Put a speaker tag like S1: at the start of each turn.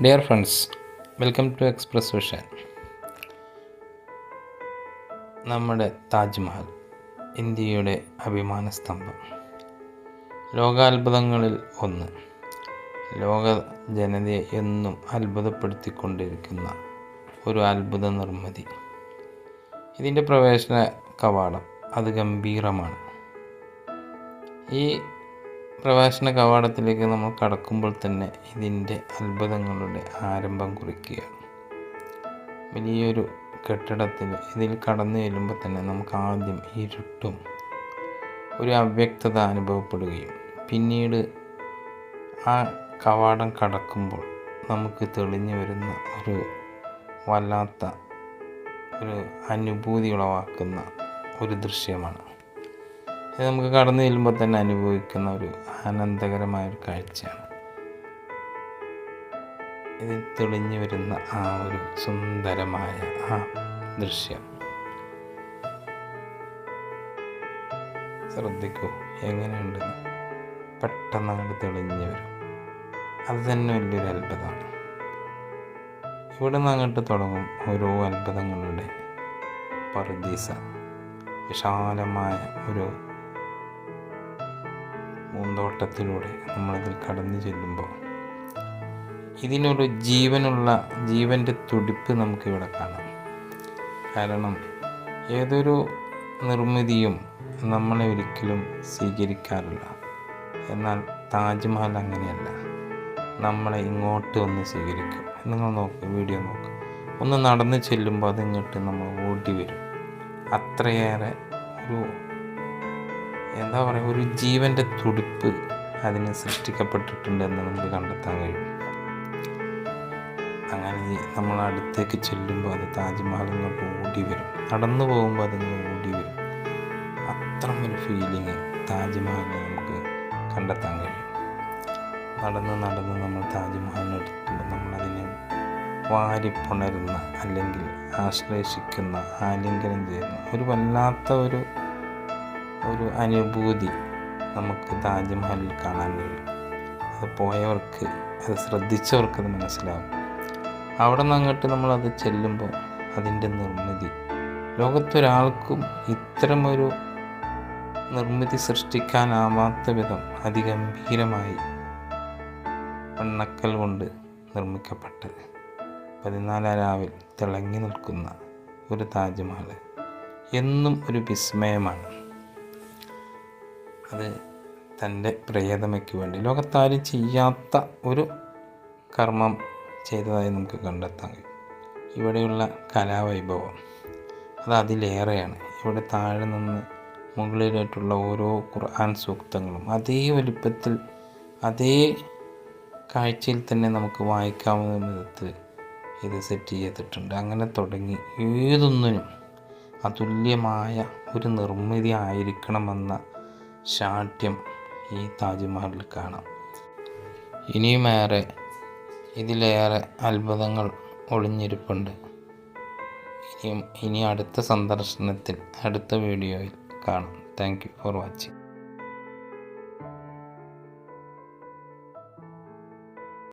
S1: Dear friends, welcome to express vision. നമ്മുടെ താജ്മഹൽ, ഇന്ത്യയുടെ അഭിമാന സ്തംഭം, ലോകാത്ഭുതങ്ങളിൽ ഒന്ന്, ലോക ജനതയെ എന്നും അത്ഭുതപ്പെടുത്തിക്കൊണ്ടിരിക്കുന്ന ഒരു അത്ഭുത നിർമ്മിതി. ഇതിൻ്റെ പ്രവേശന കവാടം ഗംഭീരമാണ്. ഈ പ്രവേശന കവാടത്തിലേക്ക് നമ്മൾ കടക്കുമ്പോൾ തന്നെ ഇതിൻ്റെ അത്ഭുതങ്ങളുടെ ആരംഭം കുറിക്കുകയാണ്. വലിയൊരു കെട്ടിടത്തിൽ ഇതിൽ കടന്നു ചെല്ലുമ്പോൾ തന്നെ നമുക്ക് ആദ്യം ഇരുട്ടും ഒരു അവ്യക്തത അനുഭവപ്പെടുകയും പിന്നീട് ആ കവാടം കടക്കുമ്പോൾ നമുക്ക് തെളിഞ്ഞു വരുന്ന ഒരു വല്ലാത്ത ഒരു അനുഭൂതി ഉളവാക്കുന്ന ഒരു ദൃശ്യമാണ്. ഇത് നമുക്ക് കടന്നു ചെല്ലുമ്പോൾ തന്നെ അനുഭവിക്കുന്ന ഒരു ആനന്ദകരമായൊരു കാഴ്ചയാണ്. ഇതിൽ തെളിഞ്ഞു വരുന്ന ആ ഒരു സുന്ദരമായ ആ ദൃശ്യം ശ്രദ്ധിക്കൂ, എങ്ങനെയുണ്ട്. പെട്ടെന്ന് അങ്ങോട്ട് തെളിഞ്ഞു വരും. അത് തന്നെ വലിയൊരു അത്ഭുതമാണ്. ഇവിടെ നിന്ന് അങ്ങോട്ട് തുടങ്ങും ഓരോ അത്ഭുതങ്ങളുടെ പറുദീസ. വിശാലമായ ഒരു പൂന്തോട്ടത്തിലൂടെ നമ്മളിതിൽ കടന്നു ചെല്ലുമ്പോൾ ഇതിനൊരു ജീവൻ്റെ തുടിപ്പ് നമുക്കിവിടെ കാണാം. കാരണം ഏതൊരു നിർമ്മിതിയും നമ്മളെ ഒരിക്കലും സ്വീകരിക്കാറില്ല. എന്നാൽ താജ്മഹൽ അങ്ങനെയല്ല, നമ്മളെ ഇങ്ങോട്ട് വന്ന് സ്വീകരിക്കും. നിങ്ങൾ നോക്ക്, വീഡിയോ നോക്ക്. ഒന്ന് നടന്ന് ചെല്ലുമ്പോൾ അതിങ്ങോട്ട് നമ്മൾ ഓടി വരും. അത്രയേറെ ഒരു ജീവൻ്റെ തുടിപ്പ് അതിന് സൃഷ്ടിക്കപ്പെട്ടിട്ടുണ്ടെന്ന് നമുക്ക് കണ്ടെത്താൻ കഴിയും. അങ്ങനെ നമ്മൾ അടുത്തേക്ക് ചെല്ലുമ്പോൾ അത് താജ്മഹൽ ഇങ്ങോട്ട് ഓടി വരും. നടന്നു പോകുമ്പോൾ അതിങ്ങനെ ഓടി വരും. അത്രയും ഒരു ഫീലിംഗ് താജ്മഹലിനെ നമുക്ക് കണ്ടെത്താൻ കഴിയും. നടന്ന് നമ്മൾ താജ്മഹലിനെടുക്കുമ്പോൾ നമ്മളതിനെ വാരിപ്പുണരുന്ന, അല്ലെങ്കിൽ ആശ്ലേഷിക്കുന്ന, ആലിംഗനം ചെയ്യുന്ന ഒരു വല്ലാത്ത ഒരു അനുഭൂതി നമുക്ക് താജ്മഹലിൽ കാണാൻ കഴിയും. അത് പോയവർക്ക്, അത് ശ്രദ്ധിച്ചവർക്ക് അത് മനസ്സിലാവും. അവിടെ നിന്ന് അങ്ങോട്ട് നമ്മളത് ചെല്ലുമ്പോൾ അതിൻ്റെ നിർമ്മിതി, ലോകത്തൊരാൾക്കും ഇത്തരമൊരു നിർമ്മിതി സൃഷ്ടിക്കാനാവാത്ത വിധം അതിഗംഭീരമായി വെണ്ണക്കൽ കൊണ്ട് നിർമ്മിക്കപ്പെട്ടത് 14 രാവിൽ തിളങ്ങി നിൽക്കുന്ന ഒരു താജ്മഹൽ എന്നും ഒരു വിസ്മയമാണ്. അത് തൻ്റെ പ്രിയതമയ്ക്ക് വേണ്ടി ലോകത്താരും ചെയ്യാത്ത ഒരു കർമ്മം ചെയ്തതായി നമുക്ക് കണ്ടെത്താൻ കഴിയും. ഇവിടെയുള്ള കലാവൈഭവം അത് അതിലേറെയാണ്. ഇവിടെ താഴെ നിന്ന് മുകളിലായിട്ടുള്ള ഓരോ ഖുർആൻ സൂക്തങ്ങളും അതേ വലിപ്പത്തിൽ, അതേ കാഴ്ചയിൽ തന്നെ നമുക്ക് വായിക്കാവുന്ന വിധത്തിൽ ഇത് സെറ്റ് ചെയ്തിട്ടുണ്ട്. അങ്ങനെ തുടങ്ങി ഏതൊന്നിനും അതുല്യമായ ഒരു നിർമ്മിതി ആയിരിക്കണമെന്ന ശാഠ്യം ഈ താജ്മഹലിൽ കാണാം. ഇതിലേറെ അത്ഭുതങ്ങൾ ഒളിഞ്ഞിരിപ്പുണ്ട്. ഇനി അടുത്ത സന്ദർശനത്തിൽ, അടുത്ത വീഡിയോയിൽ കാണാം. Thank you for watching.